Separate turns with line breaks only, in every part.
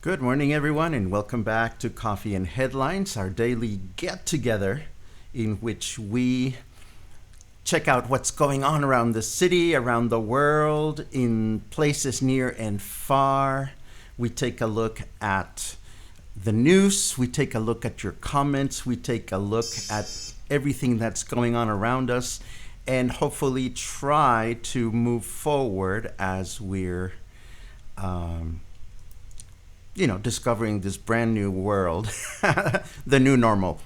Good morning, everyone, and welcome back to Coffee and Headlines, our daily get together in which we check out what's going on around the city, around the world, in places near and far. We take a look at the news, we take a look at your comments, we take a look at everything that's going on around us, and hopefully try to move forward as we're discovering this brand new world, the new normal.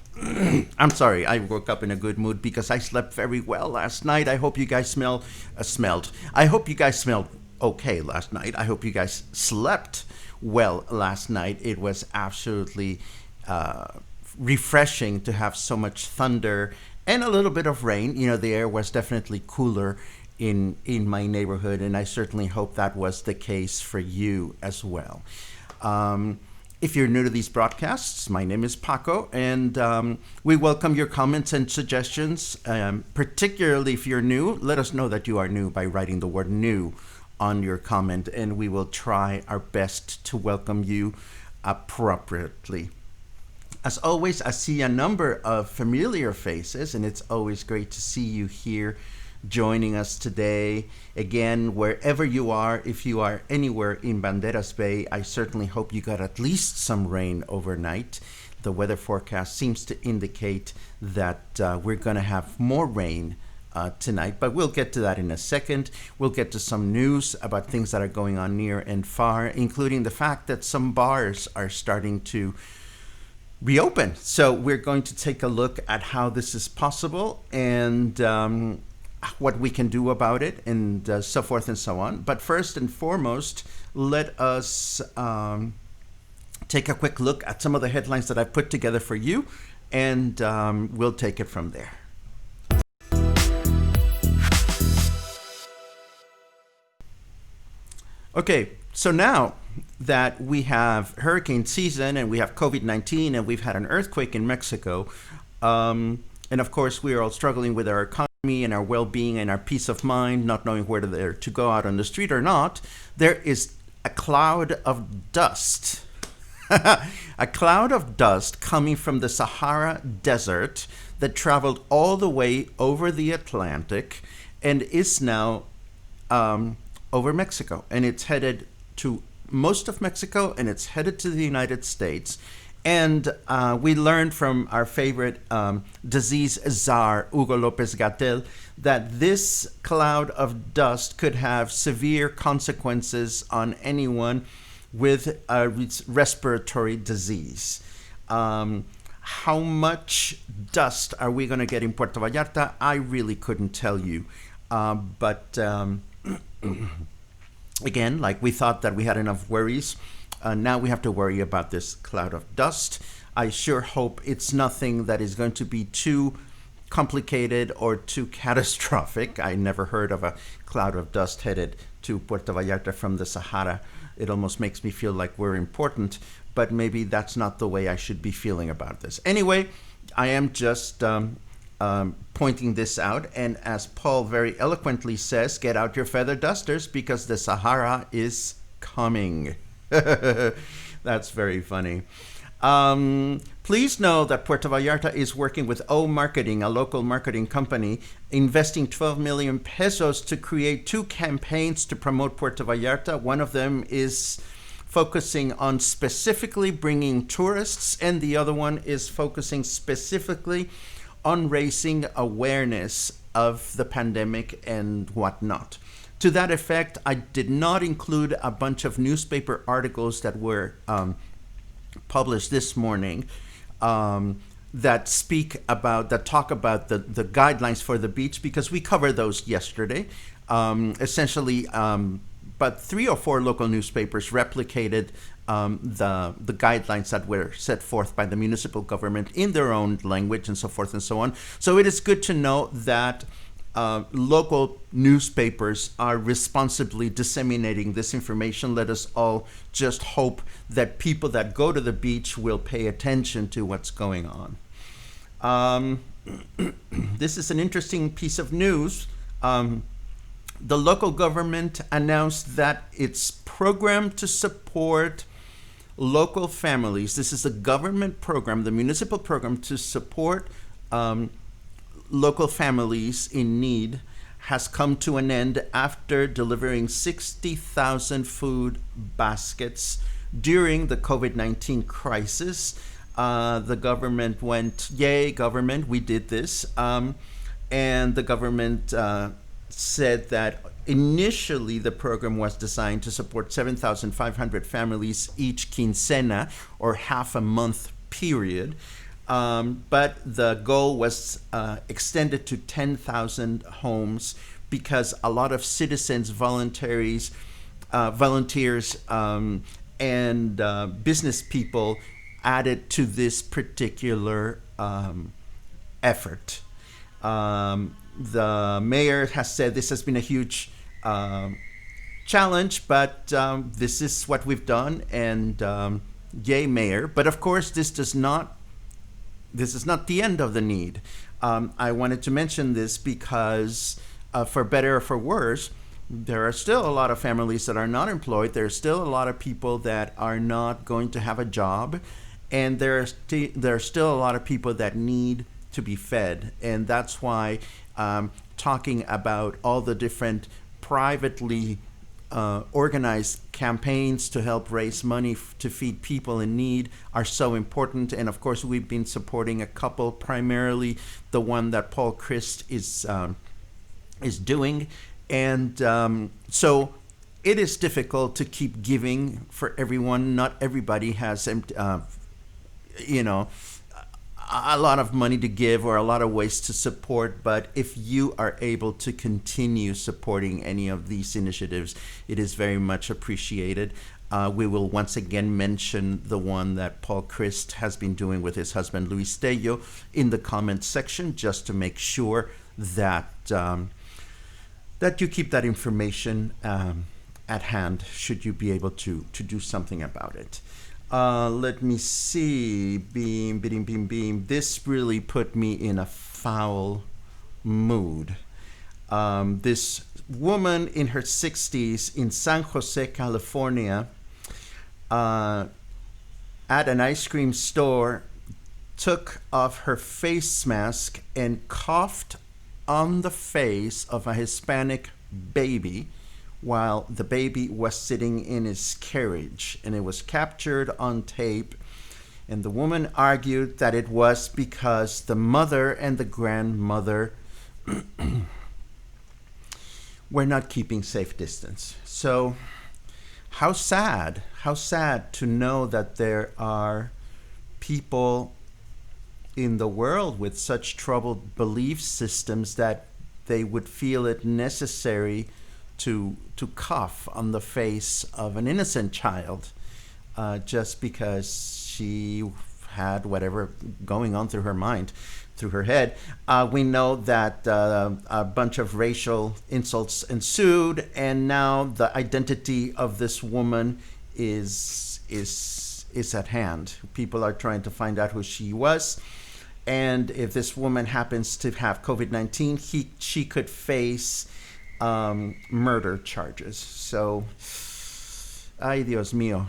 I'm sorry, I woke up in a good mood because I slept very well last night. I hope you guys smelled. I hope you guys smelled okay last night. I hope you guys slept well last night. It was absolutely refreshing to have so much thunder and a little bit of rain. The air was definitely cooler in my neighborhood, and I certainly hope that was the case for you as well. If you're new to these broadcasts, my name is Paco, and we welcome your comments and suggestions. Particularly if you're new, let us know that you are new by writing the word new on your comment, and we will try our best to welcome you appropriately. As always, I see a number of familiar faces, and it's always great to see you here joining us today. Again, wherever you are, if you are anywhere in Banderas Bay, I certainly hope you got at least some rain overnight. The weather forecast seems to indicate that we're going to have more rain tonight, but we'll get to that in a second. We'll get to some news about things that are going on near and far, including the fact that some bars are starting to reopen. So we're going to take a look at how this is possible and what we can do about it, and so forth and so on. But first and foremost, let us take a quick look at some of the headlines that I've put together for you, and we'll take it from there. Okay, so now that we have hurricane season and we have COVID-19 and we've had an earthquake in Mexico, and of course we are all struggling with our economy and our well-being and our peace of mind, not knowing whether to go out on the street or not, there is a cloud of dust. A cloud of dust coming from the Sahara desert that traveled all the way over the Atlantic and is now over Mexico. And it's headed to most of Mexico, and it's headed to the United States. And we learned from our favorite disease czar, Hugo López, that this cloud of dust could have severe consequences on anyone with a respiratory disease. How much dust are we going to get in Puerto Vallarta? I really couldn't tell you. But again, like we thought that we had enough worries, now we have to worry about this cloud of dust. I sure hope it's nothing that is going to be too complicated or too catastrophic. I never heard of a cloud of dust headed to Puerto Vallarta from the Sahara. It almost makes me feel like we're important, but maybe that's not the way I should be feeling about this. Anyway, I am just pointing this out, and as Paul very eloquently says, get out your feather dusters because the Sahara is coming. That's very funny. Please know that Puerto Vallarta is working with O Marketing, a local marketing company, investing 12 million pesos to create two campaigns to promote Puerto Vallarta. One of them is focusing on specifically bringing tourists, and the other one is focusing specifically on raising awareness of the pandemic and whatnot. To that effect, I did not include a bunch of newspaper articles that were published this morning that talk about the guidelines for the beach, because we covered those yesterday. Essentially, but 3 or 4 local newspapers replicated the guidelines that were set forth by the municipal government in their own language and so forth and so on. So it is good to know that local newspapers are responsibly disseminating this information. Let us all just hope that people that go to the beach will pay attention to what's going on. This is an interesting piece of news. The local government announced that its program to support local families. This is a government program, the municipal program to support local families in need, has come to an end after delivering 60,000 food baskets during the COVID-19 crisis. The government went, yay, government, we did this. And the government said that initially the program was designed to support 7,500 families each quincena, or half a month period. But the goal was extended to 10,000 homes because a lot of citizens, volunteers, and business people added to this particular effort. The mayor has said this has been a huge challenge, but this is what we've done, and yay, mayor. But of course, this is not the end of the need. I wanted to mention this because, for better or for worse, there are still a lot of families that are not employed. There are still a lot of people that are not going to have a job, and there are still a lot of people that need to be fed. And that's why talking about all the different privately organized campaigns to help raise money to feed people in need are so important. And of course, we've been supporting a couple, primarily the one that Paul Crist is doing. And so it is difficult to keep giving for everyone. Not everybody has, a lot of money to give or a lot of ways to support, but if you are able to continue supporting any of these initiatives, it is very much appreciated. We will once again mention the one that Paul Crist has been doing with his husband Luis Tello in the comments section, just to make sure that that you keep that information at hand should you be able to do something about it. Let me see. Beam. This really put me in a foul mood. This woman in her 60s in San Jose, California, at an ice cream store, took off her face mask and coughed on the face of a Hispanic baby while the baby was sitting in his carriage, and it was captured on tape. And the woman argued that it was because the mother and the grandmother were not keeping safe distance. So how sad to know that there are people in the world with such troubled belief systems that they would feel it necessary to cough on the face of an innocent child just because she had whatever going on through her mind, through her head. We know that a bunch of racial insults ensued, and now the identity of this woman is at hand. People are trying to find out who she was. And if this woman happens to have COVID-19, she could face murder charges. So, ay Dios mío.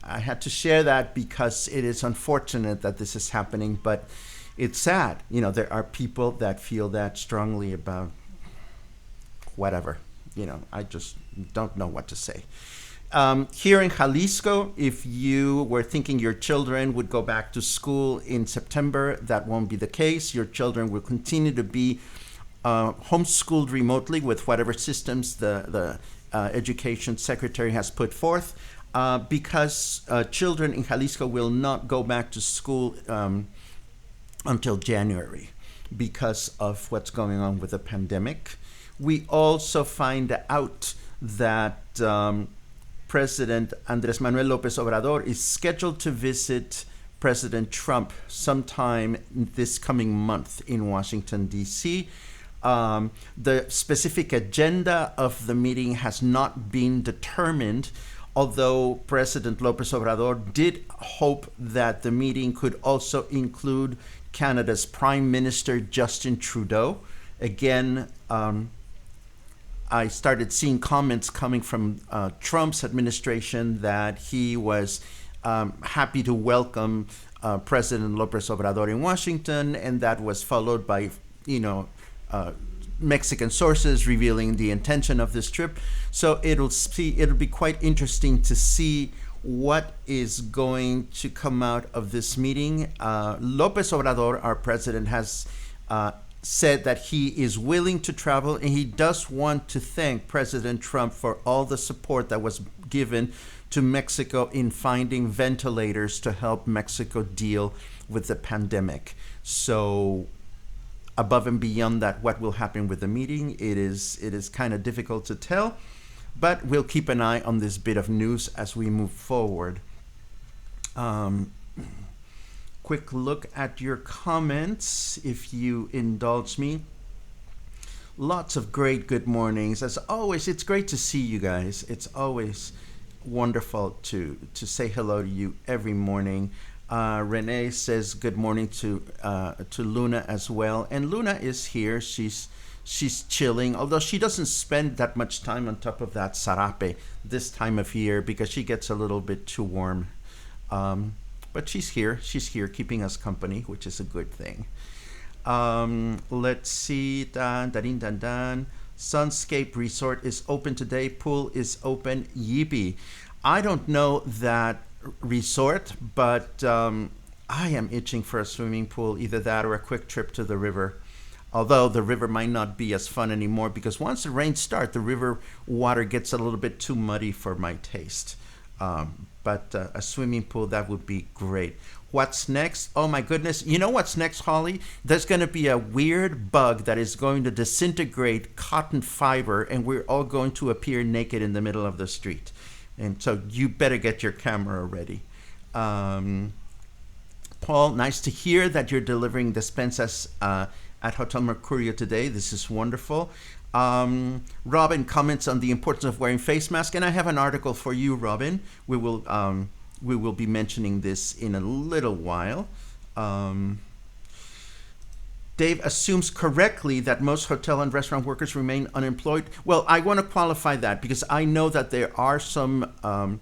I had to share that because it is unfortunate that this is happening, but it's sad. There are people that feel that strongly about whatever. I just don't know what to say. Here in Jalisco, if you were thinking your children would go back to school in September, that won't be the case. Your children will continue to be homeschooled remotely with whatever systems the education secretary has put forth, because children in Jalisco will not go back to school until January because of what's going on with the pandemic. We also find out that President Andrés Manuel López Obrador is scheduled to visit President Trump sometime this coming month in Washington, D.C. The specific agenda of the meeting has not been determined, although President López Obrador did hope that the meeting could also include Canada's Prime Minister Justin Trudeau. Again, I started seeing comments coming from Trump's administration that he was happy to welcome President López Obrador in Washington, and that was followed by, Mexican sources revealing the intention of this trip. So it'll be quite interesting to see what is going to come out of this meeting. López Obrador, our president, has said that he is willing to travel, and he does want to thank President Trump for all the support that was given to Mexico in finding ventilators to help Mexico deal with the pandemic. So above and beyond that, what will happen with the meeting, it is kind of difficult to tell, but we'll keep an eye on this bit of news as we move forward. Quick look at your comments, if you indulge me. Lots of great good mornings. As always, it's great to see you guys. It's always wonderful to say hello to you every morning. Renee says good morning to Luna as well, and Luna is here. She's chilling, although she doesn't spend that much time on top of that sarape this time of year because she gets a little bit too warm. But she's here keeping us company, which is a good thing. Let's see. Sunscape Resort is open today. Pool is open. Yippee. I don't know that resort, but I am itching for a swimming pool, either that or a quick trip to the river. Although the river might not be as fun anymore because once the rains start, the river water gets a little bit too muddy for my taste. But a swimming pool, that would be great. What's next? Oh my goodness. You know what's next, Holly? There's going to be a weird bug that is going to disintegrate cotton fiber, and we're all going to appear naked in the middle of the street. And so you better get your camera ready. Paul, nice to hear that you're delivering despensas at Hotel Mercurio today. This is wonderful. Robin comments on the importance of wearing face mask, and I have an article for you, Robin. We will be mentioning this in a little while. Dave assumes correctly that most hotel and restaurant workers remain unemployed. Well, I want to qualify that because I know that there are some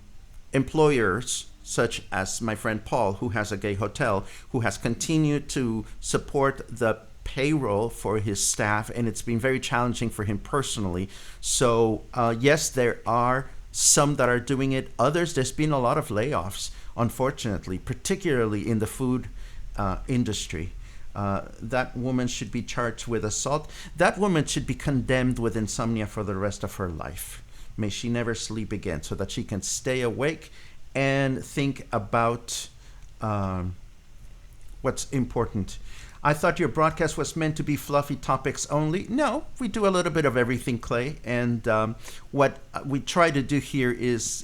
employers, such as my friend Paul, who has a gay hotel, who has continued to support the payroll for his staff, and it's been very challenging for him personally. So yes, there are some that are doing it. Others, there's been a lot of layoffs, unfortunately, particularly in the food industry. That woman should be charged with assault. That woman should be condemned with insomnia for the rest of her life. May she never sleep again, so that she can stay awake and think about what's important. I thought your broadcast was meant to be fluffy topics only. No, we do a little bit of everything, Clay. And what we try to do here is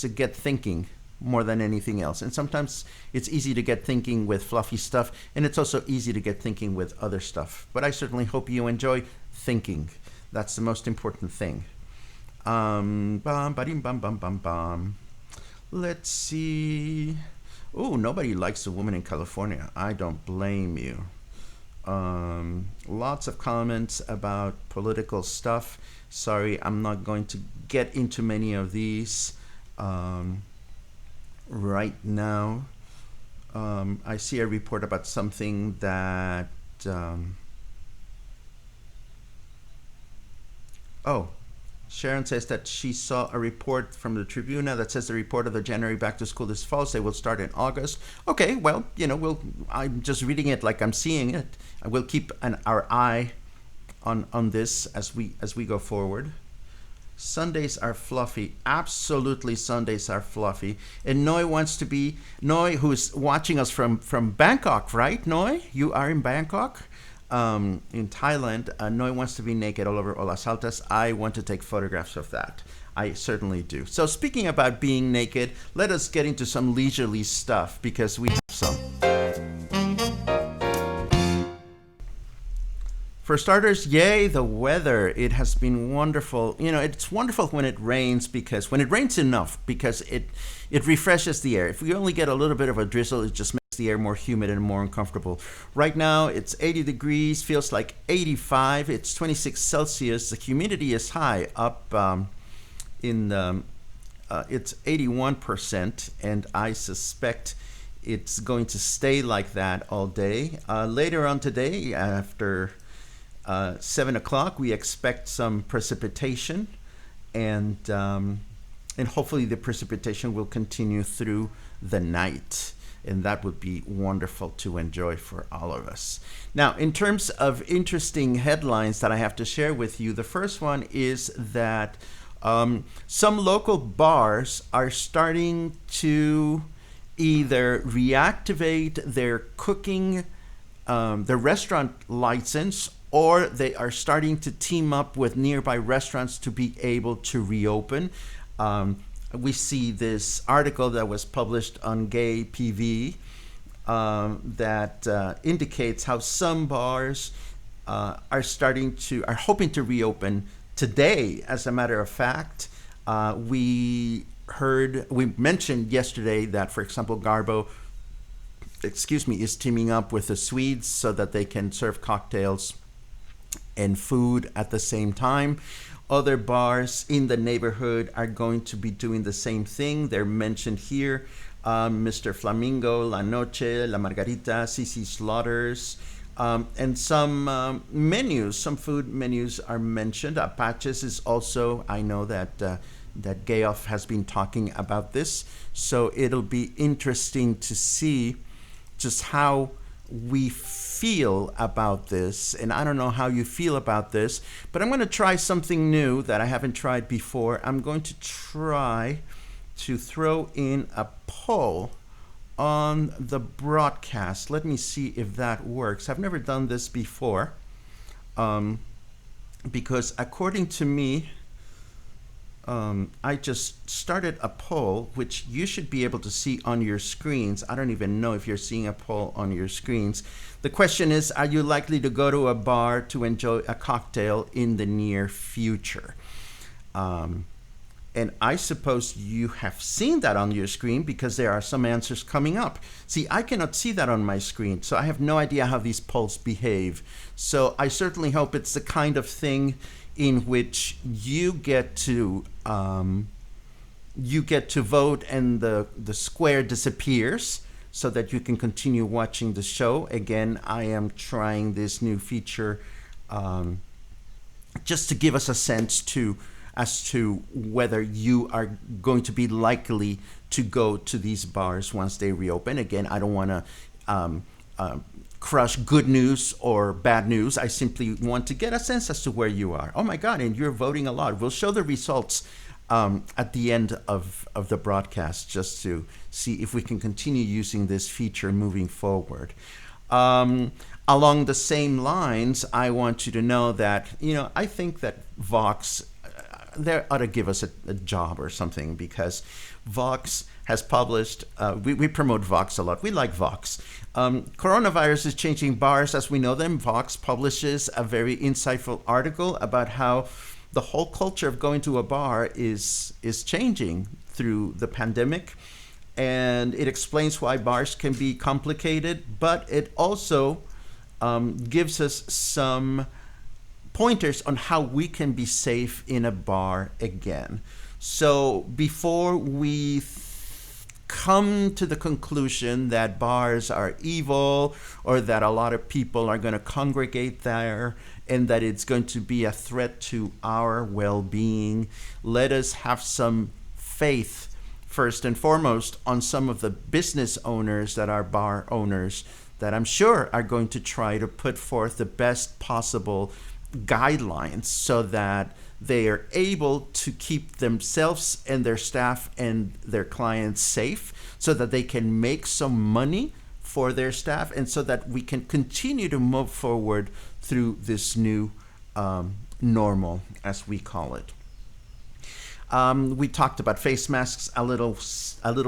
to get thinking more than anything else. And sometimes it's easy to get thinking with fluffy stuff, and it's also easy to get thinking with other stuff. But I certainly hope you enjoy thinking. That's the most important thing. Let's see. Oh, nobody likes the woman in California. I don't blame you. Lots of comments about political stuff. Sorry, I'm not going to get into many of these right now. I see a report about something that... Sharon says that she saw a report from the Tribuna that says the report of the January back to school is false. They will start in August. Okay, well, I'm just reading it like I'm seeing it. I will keep our eye on this as we go forward. Sundays are fluffy. Absolutely, Sundays are fluffy. And Noi wants to be who's watching us from Bangkok, right? Noi, you are in Bangkok. In Thailand, Noi wants to be naked all over Olas Altas. I want to take photographs of that. I certainly do. So speaking about being naked, let us get into some leisurely stuff because we have some. For starters, yay, the weather. It has been wonderful. It's wonderful when it rains when it rains enough because it refreshes the air. If we only get a little bit of a drizzle, it just makes the air more humid and more uncomfortable. Right now, it's 80 degrees, feels like 85. It's 26 Celsius. The humidity is high up in the it's 81%, and I suspect it's going to stay like that all day. Later on today, after 7 o'clock, we expect some precipitation, and hopefully the precipitation will continue through the night. And that would be wonderful to enjoy for all of us. Now, in terms of interesting headlines that I have to share with you, the first one is that some local bars are starting to either reactivate their cooking, their restaurant license, or they are starting to team up with nearby restaurants to be able to reopen. We see this article that was published on Gay PV that indicates how some bars are hoping to reopen today. As a matter of fact, we mentioned yesterday that, for example, Garbo, is teaming up with the Swedes so that they can serve cocktails and food at the same time. Other bars in the neighborhood are going to be doing the same thing. They're mentioned here. Mr. Flamingo, La Noche, La Margarita, CC Slaughters, and some food menus are mentioned. Apaches is also, I know that Gayoff has been talking about this. So it'll be interesting to see just how we feel about this. And I don't know how you feel about this, but I'm going to try something new that I haven't tried before. I'm going to try to throw in a poll on the broadcast. Let me see if that works. I've never done this before, because according to me, I just started a poll, which you should be able to see on your screens. I don't even know if you're seeing a poll on your screens. The question is, are you likely to go to a bar to enjoy a cocktail in the near future? And I suppose you have seen that on your screen because there are some answers coming up. See, I cannot see that on my screen, so I have no idea how these polls behave. So I certainly hope it's the kind of thing in which you get to vote and the square disappears so that you can continue watching the show. Again, I am trying this new feature just to give us a sense as to whether you are going to be likely to go to these bars once they reopen. Again, I don't want to crush good news or bad news. I simply want to get a sense as to where you are. Oh my God, and you're voting a lot. We'll show the results at the end of the broadcast just to see if we can continue using this feature moving forward. Along the same lines, I want you to know that, I think that Vox, they ought to give us a job or something, because Vox has published, we promote Vox a lot. We like Vox. Coronavirus is changing bars as we know them. Vox publishes a very insightful article about how the whole culture of going to a bar is changing through the pandemic. And it explains why bars can be complicated, but it also gives us some pointers on how we can be safe in a bar again. So before we come to the conclusion that bars are evil, or that a lot of people are going to congregate there, and that it's going to be a threat to our well-being, let us have some faith, first and foremost, on some of the business owners that are bar owners, that I'm sure are going to try to put forth the best possible guidelines so that they are able to keep themselves and their staff and their clients safe, so that they can make some money for their staff, and so that we can continue to move forward through this new normal, as we call it. We talked about face masks a little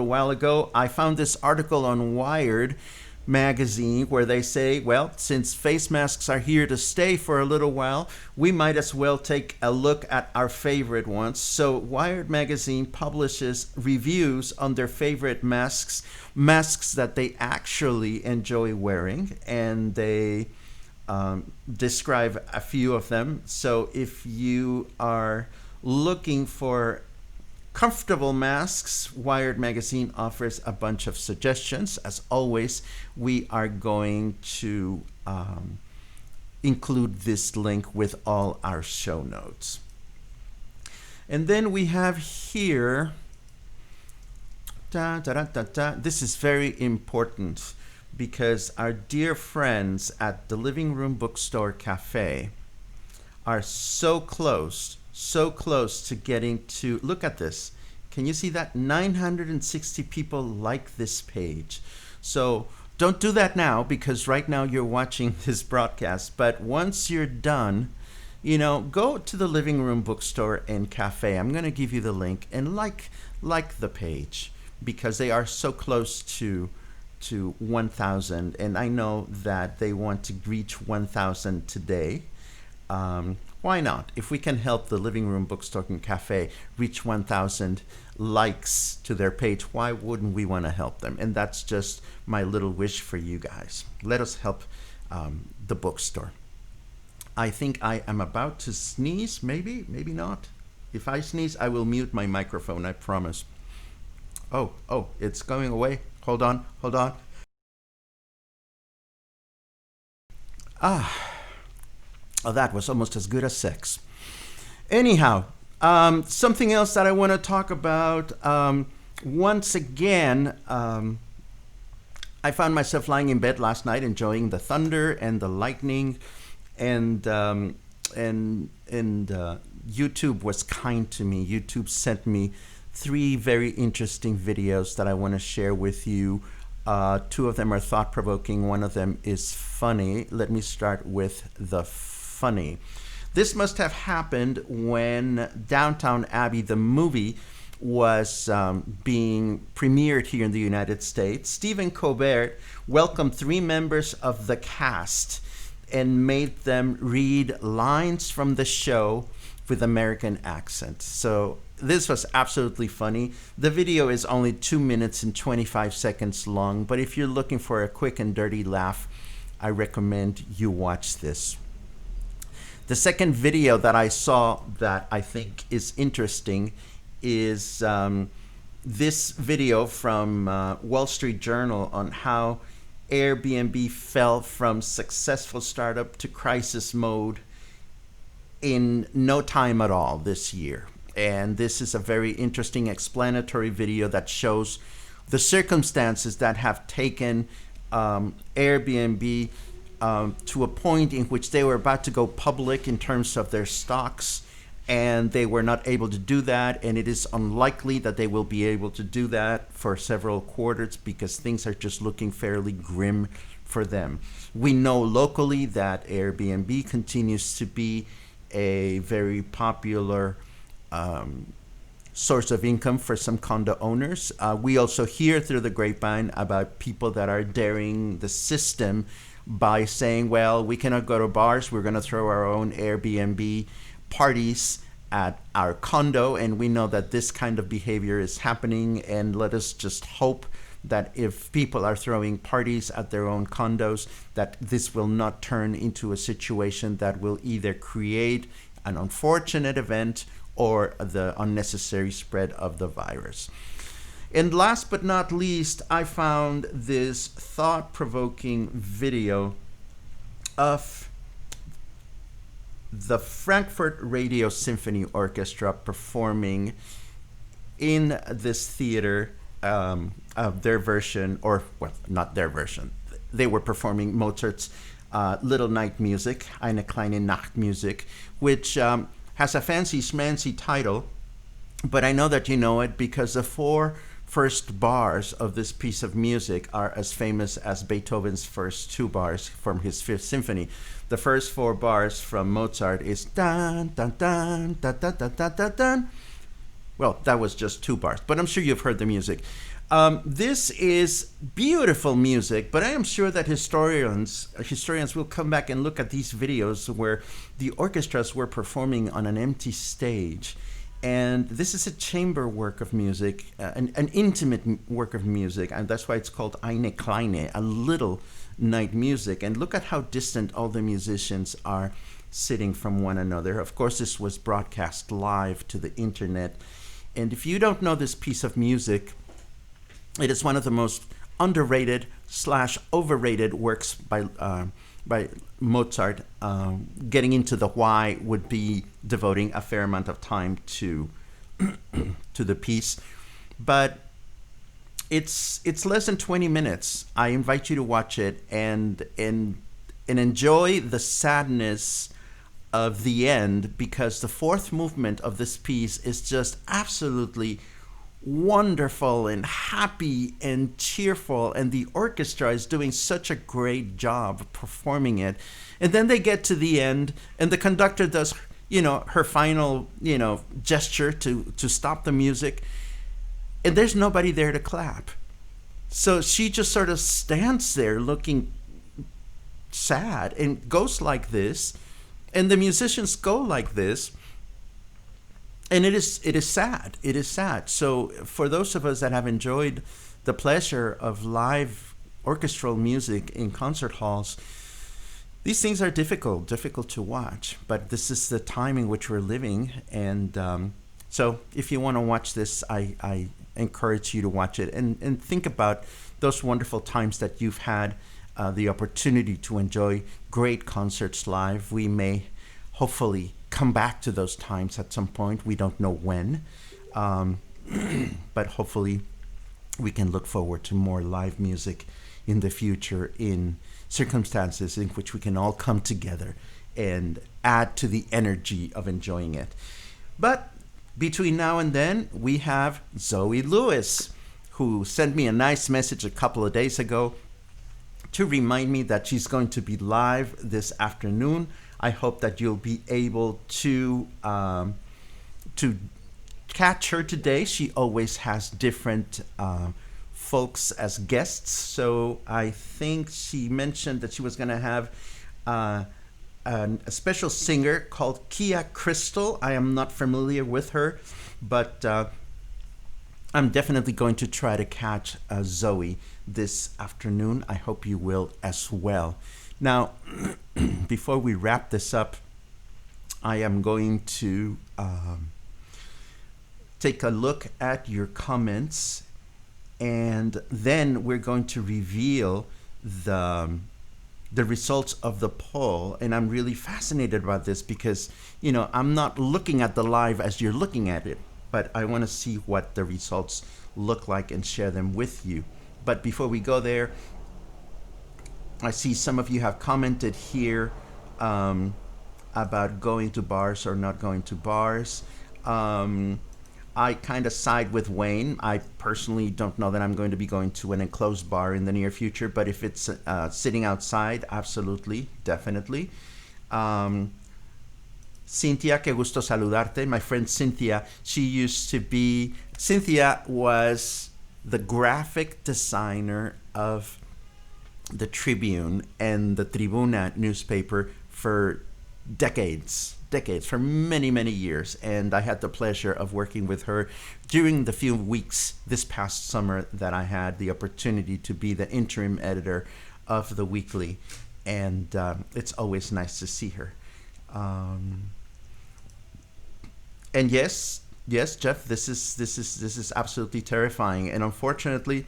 while ago. I found this article on Wired magazine where they say, well, since face masks are here to stay for a little while, we might as well take a look at our favorite ones. So Wired magazine publishes reviews on their favorite masks that they actually enjoy wearing, and they describe a few of them. So if you are looking for Comfortable masks. Wired Magazine offers a bunch of suggestions. As always, we are going to include this link with all our show notes. And then we have here, this is very important because our dear friends at the Living Room Bookstore Cafe are so close to getting to, look at this. Can you see that? 960 people like this page. So don't do that now because right now you're watching this broadcast. But once you're done, go to the Living Room Bookstore and Cafe. I'm going to give you the link and like the page because they are so close to 1,000. And I know that they want to reach 1,000 today. Why not? If we can help the Living Room Bookstore and Cafe reach 1,000 likes to their page, why wouldn't we want to help them? And that's just my little wish for you guys. Let us help the bookstore. I think I am about to sneeze, maybe not. If I sneeze, I will mute my microphone, I promise. Oh, it's going away. Hold on. Oh, that was almost as good as sex. Anyhow, something else that I want to talk about. Once again, I found myself lying in bed last night enjoying the thunder and the lightning, and YouTube was kind to me. YouTube sent me 3 very interesting videos that I want to share with you. 2 of them are thought-provoking. 1 of them is funny. Let me start with the funny. This must have happened when Downton Abbey, the movie, was being premiered here in the United States. Stephen Colbert welcomed 3 members of the cast and made them read lines from the show with American accents. So this was absolutely funny. The video is only 2 minutes and 25 seconds long, but if you're looking for a quick and dirty laugh, I recommend you watch this. The second video that I saw that I think is interesting is this video from Wall Street Journal on how Airbnb fell from successful startup to crisis mode in no time at all this year. And this is a very interesting explanatory video that shows the circumstances that have taken Airbnb to a point in which they were about to go public in terms of their stocks, and they were not able to do that, and it is unlikely that they will be able to do that for several quarters because things are just looking fairly grim for them. We know locally that Airbnb continues to be a very popular source of income for some condo owners. We also hear through the grapevine about people that are daring the system by saying, well, we cannot go to bars, we're going to throw our own Airbnb parties at our condo, and we know that this kind of behavior is happening, and let us just hope that if people are throwing parties at their own condos, that this will not turn into a situation that will either create an unfortunate event or the unnecessary spread of the virus. And last but not least, I found this thought-provoking video of the Frankfurt Radio Symphony Orchestra performing in this theater of their version, or well, not their version. They were performing Mozart's Little Night Music, Eine kleine Nachtmusik, which has a fancy schmancy title, but I know that you know it because the 4 first bars of this piece of music are as famous as Beethoven's first 2 bars from his 5th symphony. The first 4 bars from Mozart is dun dun dun dun dun dun dun dun dun. Well, that was just 2 bars, but I'm sure you've heard the music. This is beautiful music, but I am sure that historians will come back and look at these videos where the orchestras were performing on an empty stage. And this is a chamber work of music, an intimate work of music, and that's why it's called Eine kleine, a little night music. And look at how distant all the musicians are sitting from one another. Of course, this was broadcast live to the internet. And if you don't know this piece of music, it is one of the most underrated / overrated works by Mozart. Getting into the why would be devoting a fair amount of time to the piece, but it's less than 20 minutes. I invite you to watch it and enjoy the sadness of the end, because the fourth movement of this piece is just absolutely wonderful and happy and cheerful, and the orchestra is doing such a great job of performing it. And then they get to the end, and the conductor does, her final, gesture to stop the music, and there's nobody there to clap. So she just sort of stands there looking sad and goes like this, and the musicians go like this. And it is sad. It is sad. So for those of us that have enjoyed the pleasure of live orchestral music in concert halls, these things are difficult to watch. But this is the time in which we're living. And so if you want to watch this, I encourage you to watch it and think about those wonderful times that you've had the opportunity to enjoy great concerts live. We may hopefully come back to those times at some point. We don't know when, but hopefully we can look forward to more live music in the future, in circumstances in which we can all come together and add to the energy of enjoying it. But between now and then, we have Zoe Lewis, who sent me a nice message a couple of days ago to remind me that she's going to be live this afternoon. I hope that you'll be able to catch her today. She always has different folks as guests. So I think she mentioned that she was going to have a special singer called Kia Crystal. I am not familiar with her, but I'm definitely going to try to catch Zoe this afternoon. I hope you will as well. Now, before we wrap this up, I am going to take a look at your comments, and then we're going to reveal the results of the poll. And I'm really fascinated about this because, I'm not looking at the live as you're looking at it, but I want to see what the results look like and share them with you. But before we go there, I see some of you have commented here about going to bars or not going to bars. I kind of side with Wayne. I personally don't know that I'm going to be going to an enclosed bar in the near future, but if it's sitting outside, absolutely, definitely. Cynthia, que gusto saludarte. My friend Cynthia, Cynthia was the graphic designer of the Tribune and the Tribuna newspaper for decades, for many, many years. And I had the pleasure of working with her during the few weeks this past summer that I had the opportunity to be the interim editor of the weekly. And it's always nice to see her. And yes, Jeff, this is absolutely terrifying. And unfortunately,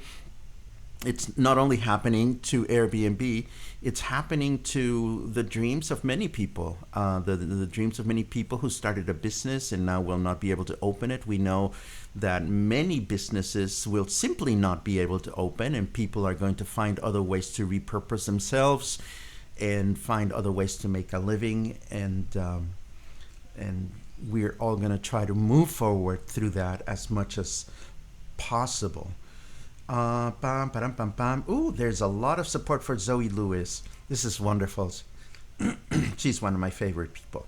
it's not only happening to Airbnb, it's happening to the dreams of many people, the dreams of many people who started a business and now will not be able to open it. We know that many businesses will simply not be able to open, and people are going to find other ways to repurpose themselves and find other ways to make a living. And we're all going to try to move forward through that as much as possible. Ooh, there's a lot of support for Zoe Lewis. This is wonderful. She's one of my favorite people.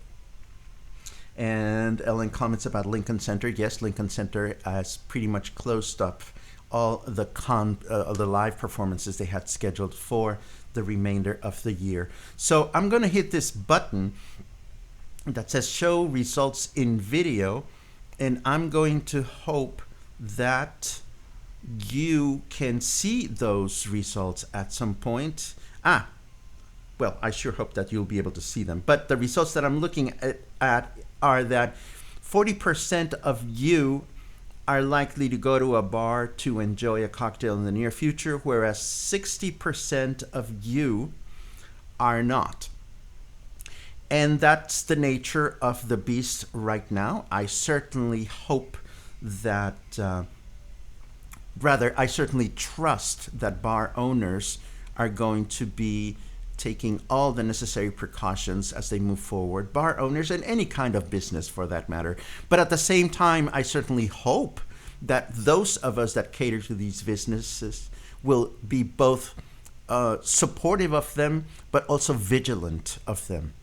And Ellen comments about Lincoln Center. Yes, Lincoln Center has pretty much closed up all the live performances they had scheduled for the remainder of the year. So I'm going to hit this button that says show results in video, and I'm going to hope that you can see those results at some point. Well, I sure hope that you'll be able to see them. But the results that I'm looking at are that 40% of you are likely to go to a bar to enjoy a cocktail in the near future, whereas 60% of you are not. And that's the nature of the beast right now. I certainly hope that, I certainly trust that bar owners are going to be taking all the necessary precautions as they move forward, bar owners and any kind of business for that matter. But at the same time, I certainly hope that those of us that cater to these businesses will be both supportive of them, but also vigilant of them.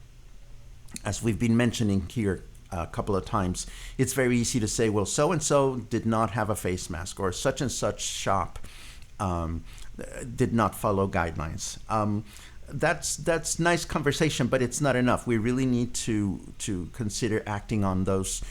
As we've been mentioning here a couple of times, it's very easy to say, well, so-and-so did not have a face mask, or such and such shop did not follow guidelines. That's nice conversation, but it's not enough. We really need to consider acting on those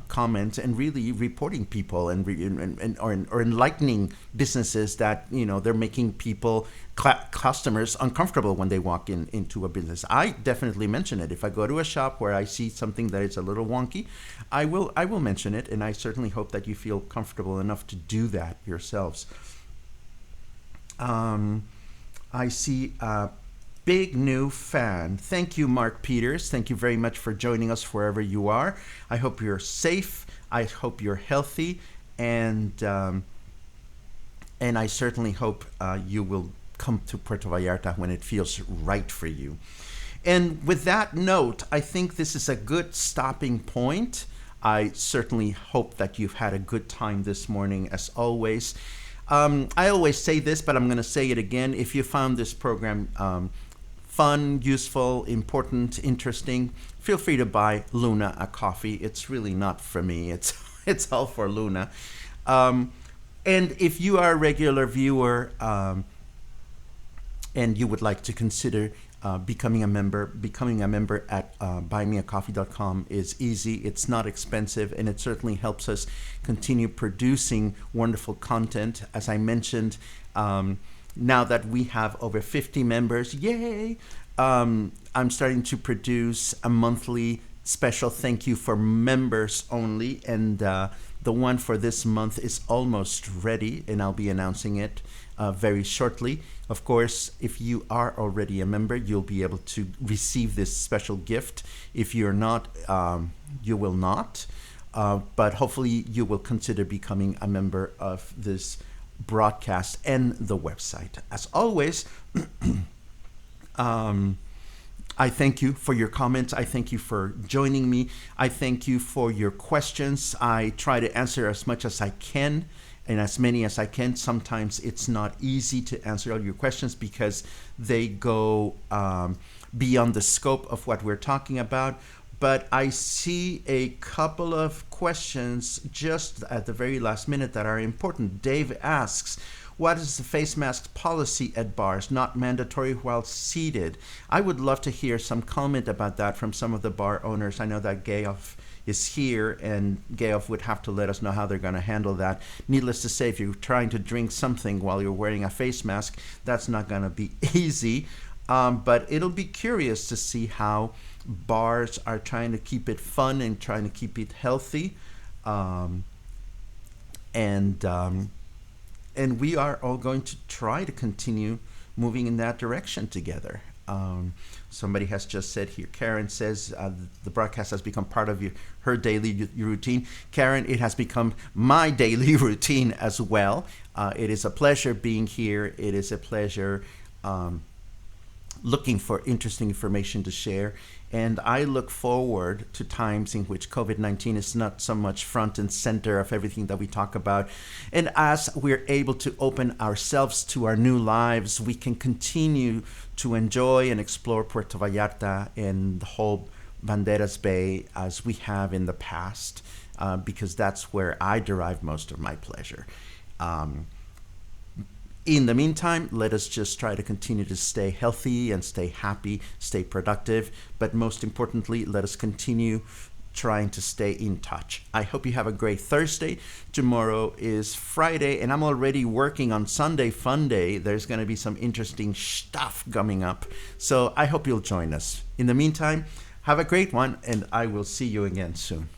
comments and really reporting people or enlightening businesses that they're making people customers uncomfortable when they walk into a business. I definitely mention it. If I go to a shop where I see something that is a little wonky, I will mention it, and I certainly hope that you feel comfortable enough to do that yourselves. I see a big new fan. Thank you, Mark Peters. Thank you very much for joining us wherever you are. I hope you're safe. I hope you're healthy, and I certainly hope you will come to Puerto Vallarta when it feels right for you. And with that note, I think this is a good stopping point. I certainly hope that you've had a good time this morning, as always. I always say this, but I'm going to say it again. If you found this program fun, useful, important, interesting, feel free to buy Luna a coffee. It's really not for me. It's all for Luna. And if you are a regular viewer and you would like to consider becoming a member at buymeacoffee.com is easy. It's not expensive, and it certainly helps us continue producing wonderful content. As I mentioned, now that we have over 50 members, yay! I'm starting to produce a monthly special thank you for members only, and the one for this month is almost ready, and I'll be announcing it very shortly. Of course, if you are already a member, you'll be able to receive this special gift. If you're not, you will not. But hopefully you will consider becoming a member of this broadcast and the website. As always, I thank you for your comments. I thank you for joining me. I thank you for your questions. I try to answer as much as I can and as many as I can. Sometimes it's not easy to answer all your questions because they go beyond the scope of what we're talking about. But I see a couple of questions just at the very last minute that are important. Dave asks, what is the face mask policy at bars? Not mandatory while seated. I would love to hear some comment about that from some of the bar owners. I know that Geoff is here, and Geoff would have to let us know how they're going to handle that. Needless to say, if you're trying to drink something while you're wearing a face mask, that's not going to be easy. But it'll be curious to see how bars are trying to keep it fun and trying to keep it healthy. And we are all going to try to continue moving in that direction together. Somebody has just said here, Karen says the broadcast has become part of her daily routine. Karen, it has become my daily routine as well. It is a pleasure being here. It is a pleasure looking for interesting information to share. And I look forward to times in which COVID-19 is not so much front and center of everything that we talk about. And as we're able to open ourselves to our new lives, we can continue to enjoy and explore Puerto Vallarta and the whole Banderas Bay as we have in the past, because that's where I derive most of my pleasure. In the meantime, let us just try to continue to stay healthy and stay happy, stay productive, but most importantly, let us continue trying to stay in touch. I hope you have a great Thursday. Tomorrow is Friday, and I'm already working on Sunday Fun Day. There's going to be some interesting stuff coming up, so I hope you'll join us. In the meantime, have a great one, and I will see you again soon.